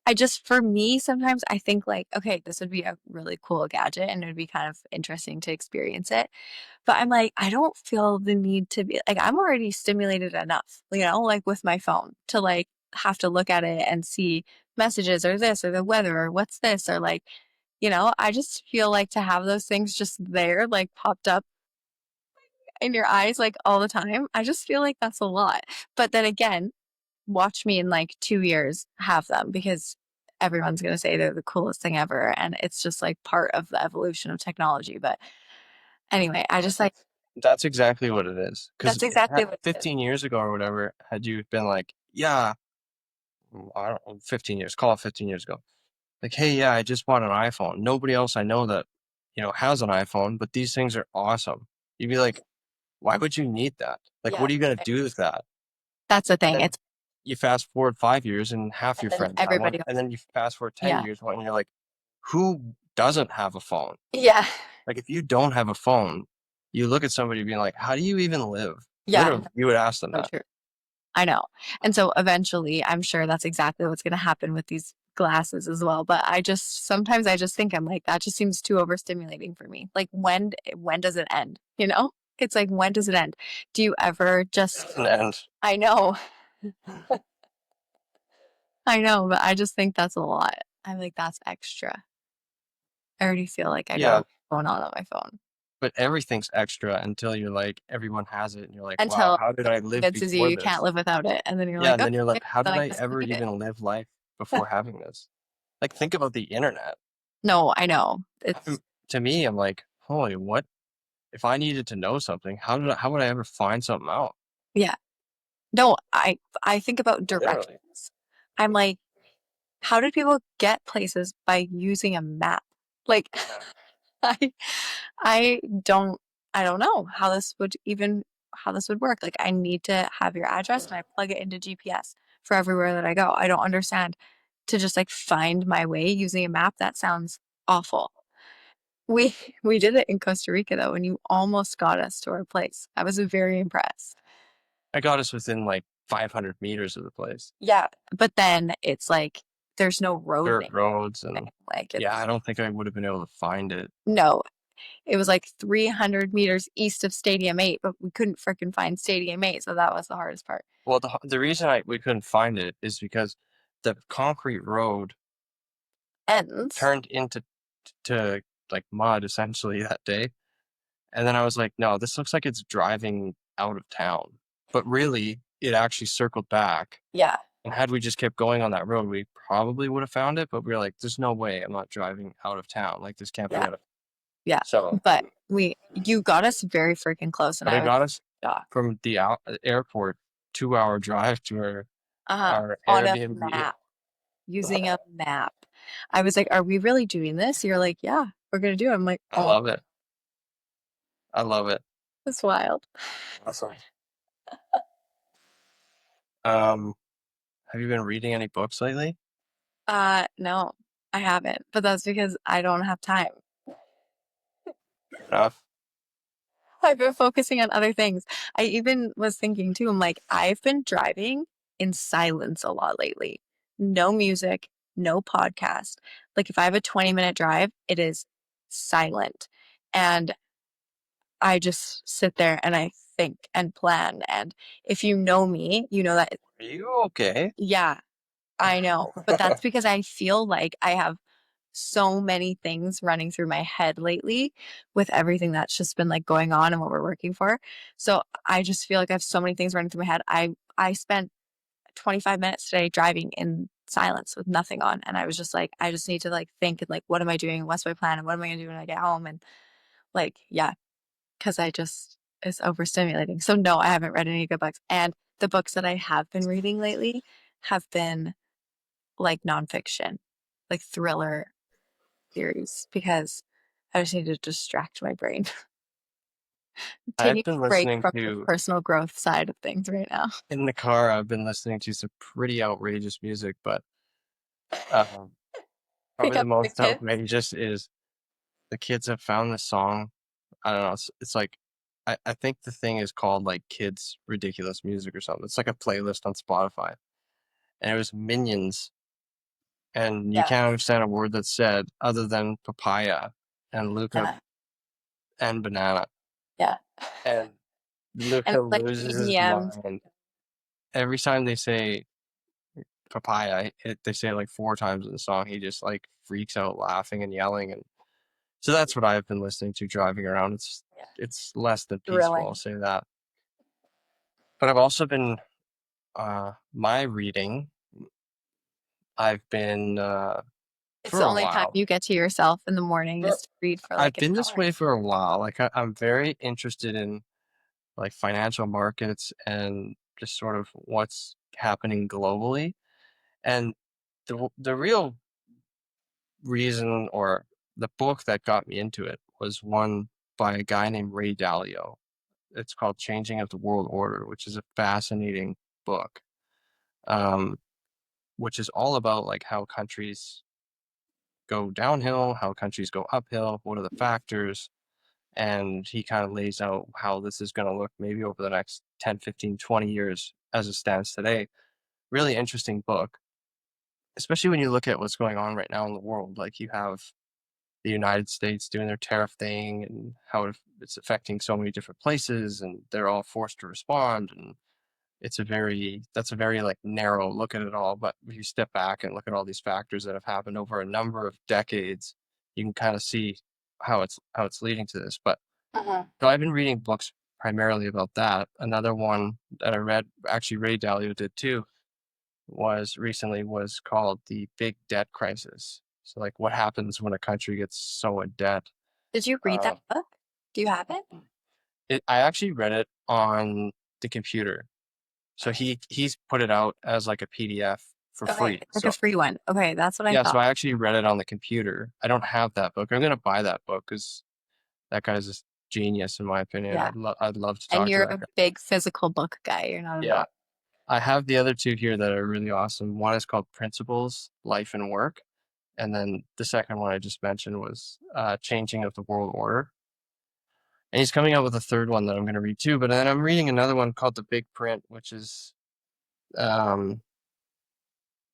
I just for me sometimes I think like, okay, this would be a really cool gadget and it would be kind of interesting to experience it. But I'm like, I don't feel the need to be like I'm already stimulated enough, like with my phone to like have to look at it and see messages or this or the weather or what's this or like, I just feel like to have those things just there, like popped up in your eyes like all the time. I just feel like that's a lot. But then again, watch me in like 2 years have them because everyone's going to say they're the coolest thing ever. And it's just like part of the evolution of technology. But anyway, I just like, That's exactly what it is. Because that's exactly what it is. 15 years ago or whatever, had you been like, yeah, I don't know, 15 years, call it 15 years ago. Like, hey, yeah, I just bought an iPhone. Nobody else I know that, has an iPhone, but these things are awesome. You'd be like, why would you need that? Like, Yeah. what are you going to do with that? That's the And thing. then It's, you fast forward 5 years and half and your then friends have one. everybody, And then you fast forward 10 yeah. years and you're like, who doesn't have a phone? Yeah. Like, if you don't have a phone, you look at somebody being like, how do you even live? Yeah. Literally, you would ask them So that. true. I know. And so eventually, I'm sure that's exactly what's going to happen with these glasses as well. But sometimes I just think I'm like, that just seems too overstimulating for me. Like when does it end? It's like, when does it end? Do you ever just, And I know, I know, but I just think that's a lot. I'm like, that's extra. I already feel like I got a yeah, lot going on my phone but everything's extra until you're like, everyone has it. And you're like, wow, until how did it I live convinces you before you can't this? live without it. And then you're Yeah. like, And then you're like, okay, how then did I I guess I ever need it. even live life before having this? Like, think about the internet. No, I know. I'm, It's, to me, I'm like, holy, what? If I needed to know something, how would I ever find something out? yeah. No, I think about Literally. directions. I'm like, how did people get places by using a map? Like, Yeah. I I don't I don't know how this would work. Like, I need to have your address and I plug it into GPS for everywhere that I go. I don't understand to just like find my way using a map. That sounds awful. We we did it in Costa Rica though, and you almost got us to our place. I was very impressed. I got us within like 500 meters of the place. Yeah, but then it's like there's no road Dirt name. roads. And Like yeah, it's I don't think I would have been able to find it. no, it was like 300 meters east of Stadium 8, but we couldn't freaking find Stadium 8, so that was the hardest part. Well, the reason we couldn't find it is because the concrete road Ends. turned into to like mud essentially that day. And then I was like, no, this looks like it's driving out of town. But really, it actually circled back. Yeah, And had we just kept going on that road, we probably would have found it. But we were like, there's no way I'm not driving out of town. Like, this can't be yeah, out of. yeah. So, But you got us very freaking close, and but I it was got us shocked. from the airport 2 hour drive to our On a Airbnb. map, using a map. I was like, "Are we really doing this?" You're like, "Yeah, we're gonna do it." I'm like, I "Oh, love it. I love it. that's wild." Awesome. Um, have you been reading any books lately? No, I haven't, but that's because I don't have time. Fair enough. I've been focusing on other things. I even was thinking too, I'm like, I've been driving in silence a lot lately. No music, no podcast. Like if I have a 20-minute drive, it is silent. And I just sit there and I think and plan. And if you know me, you know that, Are you okay? yeah, I know. But that's because I feel like I have so many things running through my head lately with everything that's just been like going on and what we're working for. So I just feel like I have so many things running through my head. I spent 25 minutes today driving in silence with nothing on and I was just like I just need to like think and like what am I doing? What's my plan? And what am I going to do when I get home? And Like, yeah, because I just it's overstimulating. So no, I haven't read any good books. And the books that I have been reading lately have been like nonfiction, like thriller series, because I just need to distract my brain. I've Taking been a break listening from the to personal growth side of things right now. in the car, I've been listening to some pretty outrageous music, but um, Pick probably the up the most kids. outrageous is the kids have found this song. I don't know. It's like I think the thing is called like kids ridiculous music or something. It's like a playlist on Spotify, and it was Minions, and you Yeah, can't understand a word that's said other than papaya and Luca yeah, and banana. yeah. And And Luca it's like loses his EDM. mind every time they say papaya. They say it like four times in the song. He just like freaks out laughing and yelling, and so that's what I've been listening to driving around. Yeah, It's less than peaceful, I'll thrilling. say that. But I've also been my reading. I've been It's for the a only time while. you get to yourself in the morning For is to read for I've like an been this hour. way for a while. Like I'm very interested in like financial markets and just sort of what's happening globally. And the real reason or the book that got me into it was one by a guy named Ray Dalio. It's called Changing of the World Order, which is a fascinating book, um, which is all about like how countries go downhill, how countries go uphill, what are the factors, and he kind of lays out how this is going to look maybe over the next 10, 15, 20 years as it stands today. Really interesting book, especially when you look at what's going on right now in the world. Like you have the United States doing their tariff thing and how it's affecting so many different places and they're all forced to respond. And that's a very like narrow look at it all. But if you step back and look at all these factors that have happened over a number of decades, you can kind of see how it's leading to this. But Uh-huh. so I've been reading books primarily about that. Another one that I read, actually Ray Dalio did too, was called The Big Debt Crisis. So like what happens when a country gets so in debt. Did you read Uh, that book? Do you have it? I actually read it on the computer. So Okay. he's put it out as like a PDF for Okay. free. It's like a So free one. Okay, that's what I yeah, so thought. I actually read it on the computer. I don't have that book. I'm gonna buy that book because that guy's a genius in my opinion. Yeah. I'd love to And talk to you're that a guy. big physical book guy. You're not at Yeah. all. I have the other two here that are really awesome. One is called Principles, Life and Work. And then the second one I just mentioned was Changing of the World Order. And he's coming out with a third one that I'm going to read too. But then I'm reading another one called The Big Print, which is um,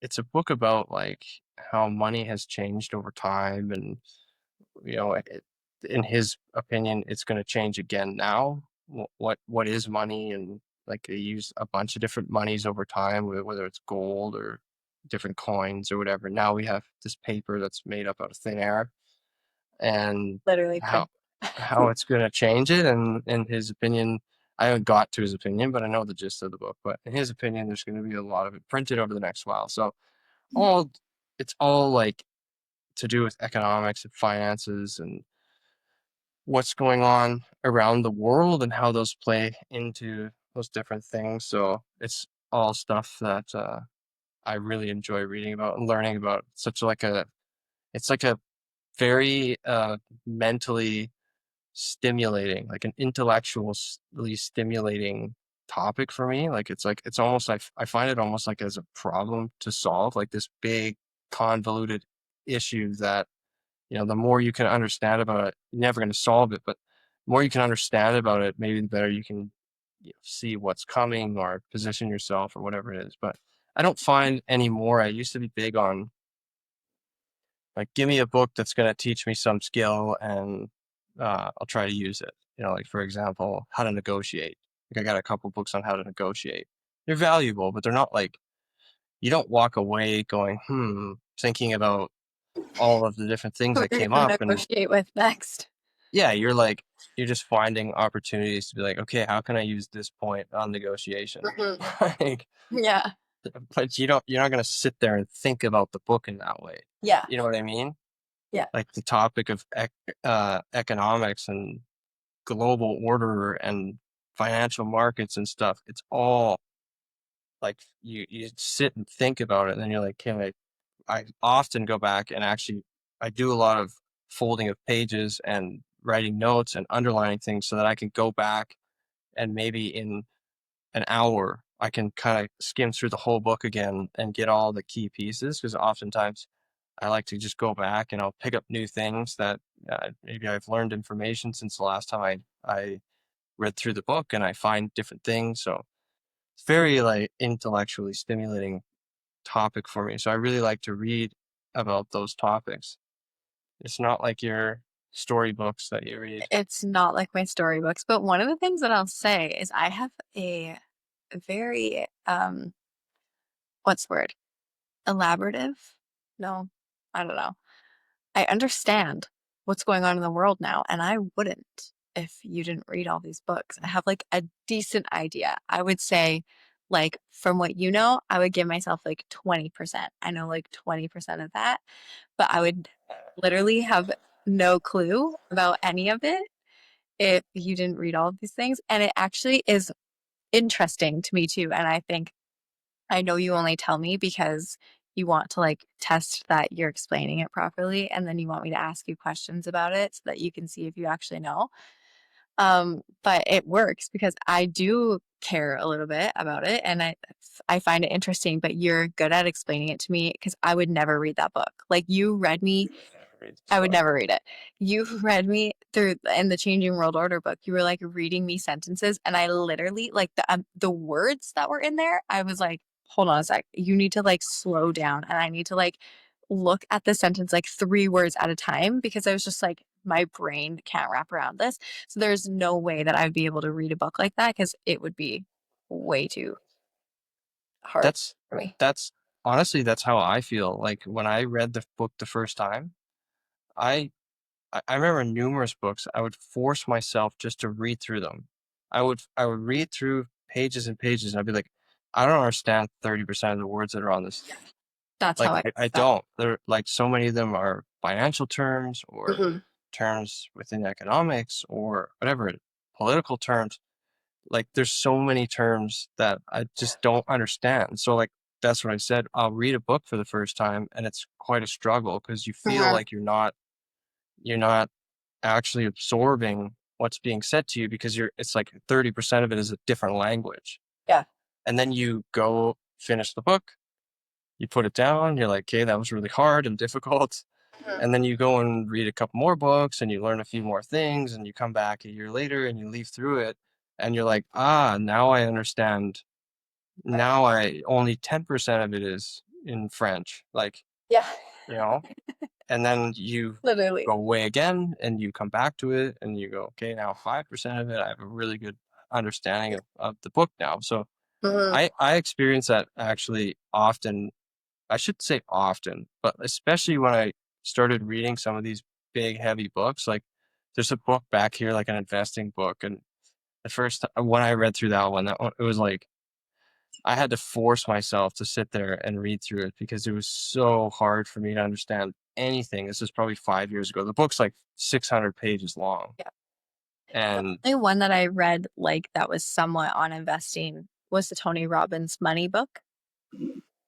it's a book about like how money has changed over time, and you know, in his opinion, it's going to change again now. What is money, and like they use a bunch of different monies over time, whether it's gold or different coins or whatever. Now we have this paper that's made up out of thin air, and Literally how print. it's going to change it. And in his opinion, I haven't got to his opinion, but I know the gist of the book. But in his opinion, there's going to be a lot of it printed over the next while. So all it's all like to do with economics and finances and what's going on around the world and how those play into those different things. So it's all stuff that I really enjoy reading about and learning about. It's like a very mentally stimulating, like an intellectually stimulating topic for me. Like it's almost like I find it almost like as a problem to solve, like this big convoluted issue that the more you can understand about it, you're never going to solve it, but the more you can understand about it, maybe the better you can see what's coming or position yourself or whatever it is. But I don't find anymore. I used to be big on like, give me a book that's going to teach me some skill and I'll try to use it. Like for example, how to negotiate. Like I got a couple books on how to negotiate. They're valuable, but they're not like you don't walk away going, thinking about all of the different things Who that you're came going to up. And negotiate with next. yeah, you're just finding opportunities to be like, okay, how can I use this point on negotiation? Mhm. Like, Yeah. but you're not gonna sit there and think about the book in that way. Yeah. You know what I mean? Yeah. like the topic of economics and global order and financial markets and stuff. It's all like you sit and think about it, and then you're like, can I often go back and actually I do a lot of folding of pages and writing notes and underlining things so that I can go back and maybe in an hour I can kind of skim through the whole book again and get all the key pieces because oftentimes I like to just go back and I'll pick up new things that maybe I've learned information since the last time I read through the book and I find different things. So it's very like intellectually stimulating topic for me. So I really like to read about those topics. It's not like your storybooks that you read. It's not like my storybooks, but one of the things that I'll say is I have a very, what's the word? Elaborative? No, I don't know. I understand what's going on in the world now, and I wouldn't if you didn't read all these books. I have like a decent idea. I would say, like, from what you know, I would give myself like 20%. I know like 20% of that, but I would literally have no clue about any of it if you didn't read all of these things. And it actually is interesting to me too. And I think I know you only tell me because you want to like test that you're explaining it properly. And then you want me to ask you questions about it so that you can see if you actually know. But it works because I do care a little bit about it and I find it interesting, but you're good at explaining it to me because I would never read that book. Like you read me Read this I would book. never read it. You read me through in the Changing World Order book, you were, like, reading me sentences, and I literally like, the words that were in there, I was like, "Hold on a sec. You need to, like, slow down, and I need to, like, look at the sentence, like, 3 words at a time," because I was just like, "My brain can't wrap around this." So there's no way that I'd be able to read a book like that because it would be way too hard That's for me. that's honestly that's how I feel. Like when I read the book the first time, I I remember numerous books, I would force myself just to read through them. I would read through pages and pages and I'd be like, I don't understand 30% of the words that are on this. That's how Like I I felt. don't. They're like so many of them are financial terms or Mhm. terms within economics or whatever, political terms. Like there's so many terms that I just don't understand. So like that's what I said. I'll read a book for the first time and it's quite a struggle because you feel Mhm. like you're not actually absorbing what's being said to you because it's like 30% of it is a different language. Yeah. And then you go finish the book, you put it down, you're like, okay, that was really hard and difficult. Mhm. And then you go and read a couple more books and you learn a few more things and you come back a year later and you leaf through it and you're like, ah, now I understand. Now I only 10% of it is in French. Like, Yeah. you know, and then you Literally. go away again and you come back to it and you go, okay, now 5% of it, I have a really good understanding of the book now. So Mhm. I experience that actually often. I should say often, but especially when I started reading some of these big, heavy books. Like there's a book back here, like an investing book. And the first when I read through that one, it was like I had to force myself to sit there and read through it because it was so hard for me to understand anything. This is probably 5 years ago. The book's like 600 pages long. Yeah. The And only one that I read, like, that was somewhat on investing was the Tony Robbins Money book,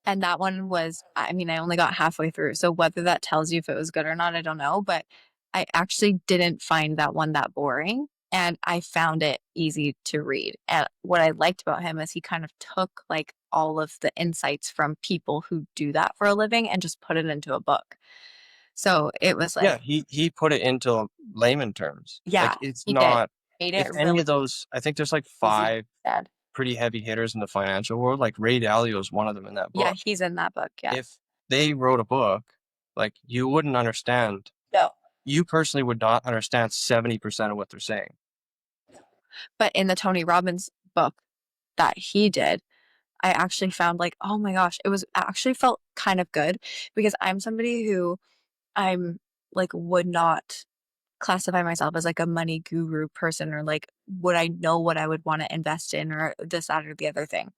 and that one was I mean, I only got halfway through, so whether that tells you if it was good or not, I don't know, but I actually didn't find that one that boring, and I found it easy to read, and what I liked about him is he kind of took, like, all of the insights from people who do that for a living and just put it into a book. So, it was yeah, like he put it into layman terms. yeah, Like it's he did. not Made if it any really of those I think there's like easy, five said. pretty heavy hitters in the financial world. Like Ray Dalio is one of them in that Yeah, book. he's in that book, yeah. If they wrote a book, like you wouldn't understand. No. You personally would not understand 70% of what they're saying. But in the Tony Robbins book that he did, I actually found like, oh my gosh, it was actually felt kind of good because I'm somebody who I'm like would not classify myself as like a money guru person or like would I know what I would want to invest in or this, that, or the other thing.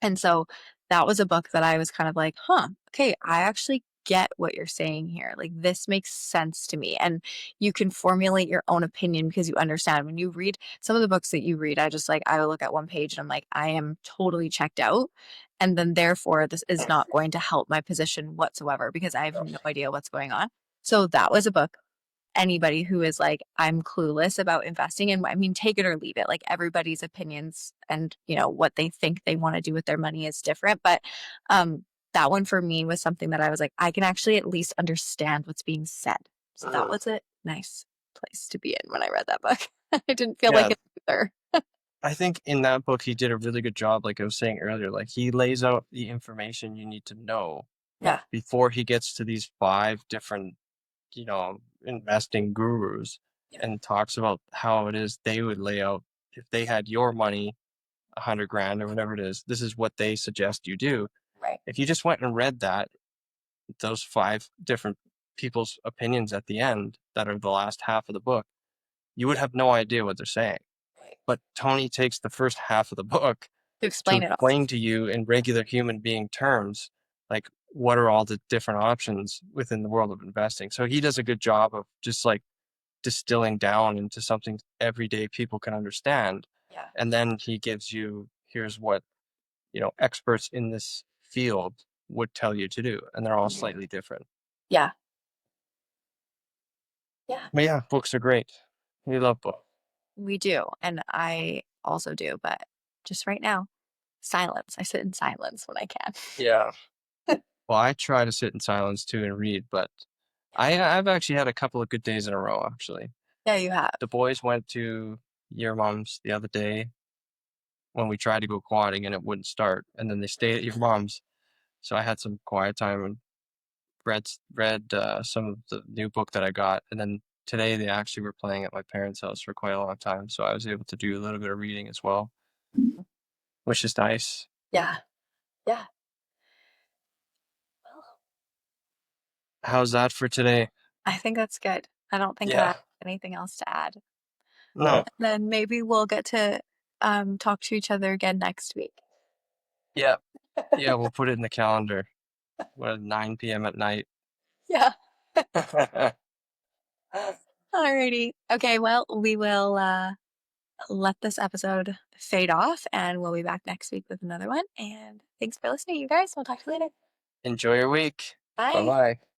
And so that was a book that I was kind of like, huh, okay, I actually get what you're saying here. Like, this makes sense to me. And you can formulate your own opinion because you understand. When you read some of the books that you read, I look at one page and I'm like, I am totally checked out. And then, therefore, this is not going to help my position whatsoever because I have no idea what's going on. So, that was a book. Anybody who is like, I'm clueless about investing, and I mean, take it or leave it. Like, everybody's opinions and, what they think they want to do with their money is different. But that one for me was something that I was like, I can actually at least understand what's being said. So that was a nice place to be in when I read that book. I didn't feel like Yeah, it either. I think in that book he did a really good job, like I was saying earlier. Like he lays out the information you need to know Yeah. before he gets to these five different, investing gurus Yeah. and talks about how it is they would lay out if they had your money, 100 grand or whatever it is, this is what they suggest you do. Right. If you just went and read those five different people's opinions at the end that are the last half of the book, you would have no idea what they're saying. Right. But Tony takes the first half of the book To to explain it all. explain to you in regular human being terms, like what are all the different options within the world of investing. So he does a good job of just like distilling down into something everyday people can understand. Yeah. And then he gives you, here's what, experts in this field would tell you to do. And they're all Mhm. slightly different. Yeah. Yeah. But yeah, books are great. We love books. We do. And I also do. But just right now, silence. I sit in silence when I can. Yeah. Well, I try to sit in silence too and read, but I've actually had a couple of good days in a row, actually. Yeah, you have. The boys went to your mom's the other day when we tried to go quadding and it wouldn't start, and then they stayed at your mom's. So I had some quiet time and read some of the new book that I got, and then today they actually were playing at my parents' house for quite a long time, so I was able to do a little bit of reading as well, which is nice. Yeah. Yeah. Well, How's that for today? I think that's good. I don't think I Yeah. have anything else to add. No. Then maybe we'll get to talk to each other again next week. Yeah. Yeah, we'll put it in the calendar. What, 9 p.m. at night? Yeah. Alrighty. Okay, well, we will let this episode fade off and we'll be back next week with another one. And thanks for listening, you guys. We'll talk to you later. Enjoy your week. Bye Bye. bye.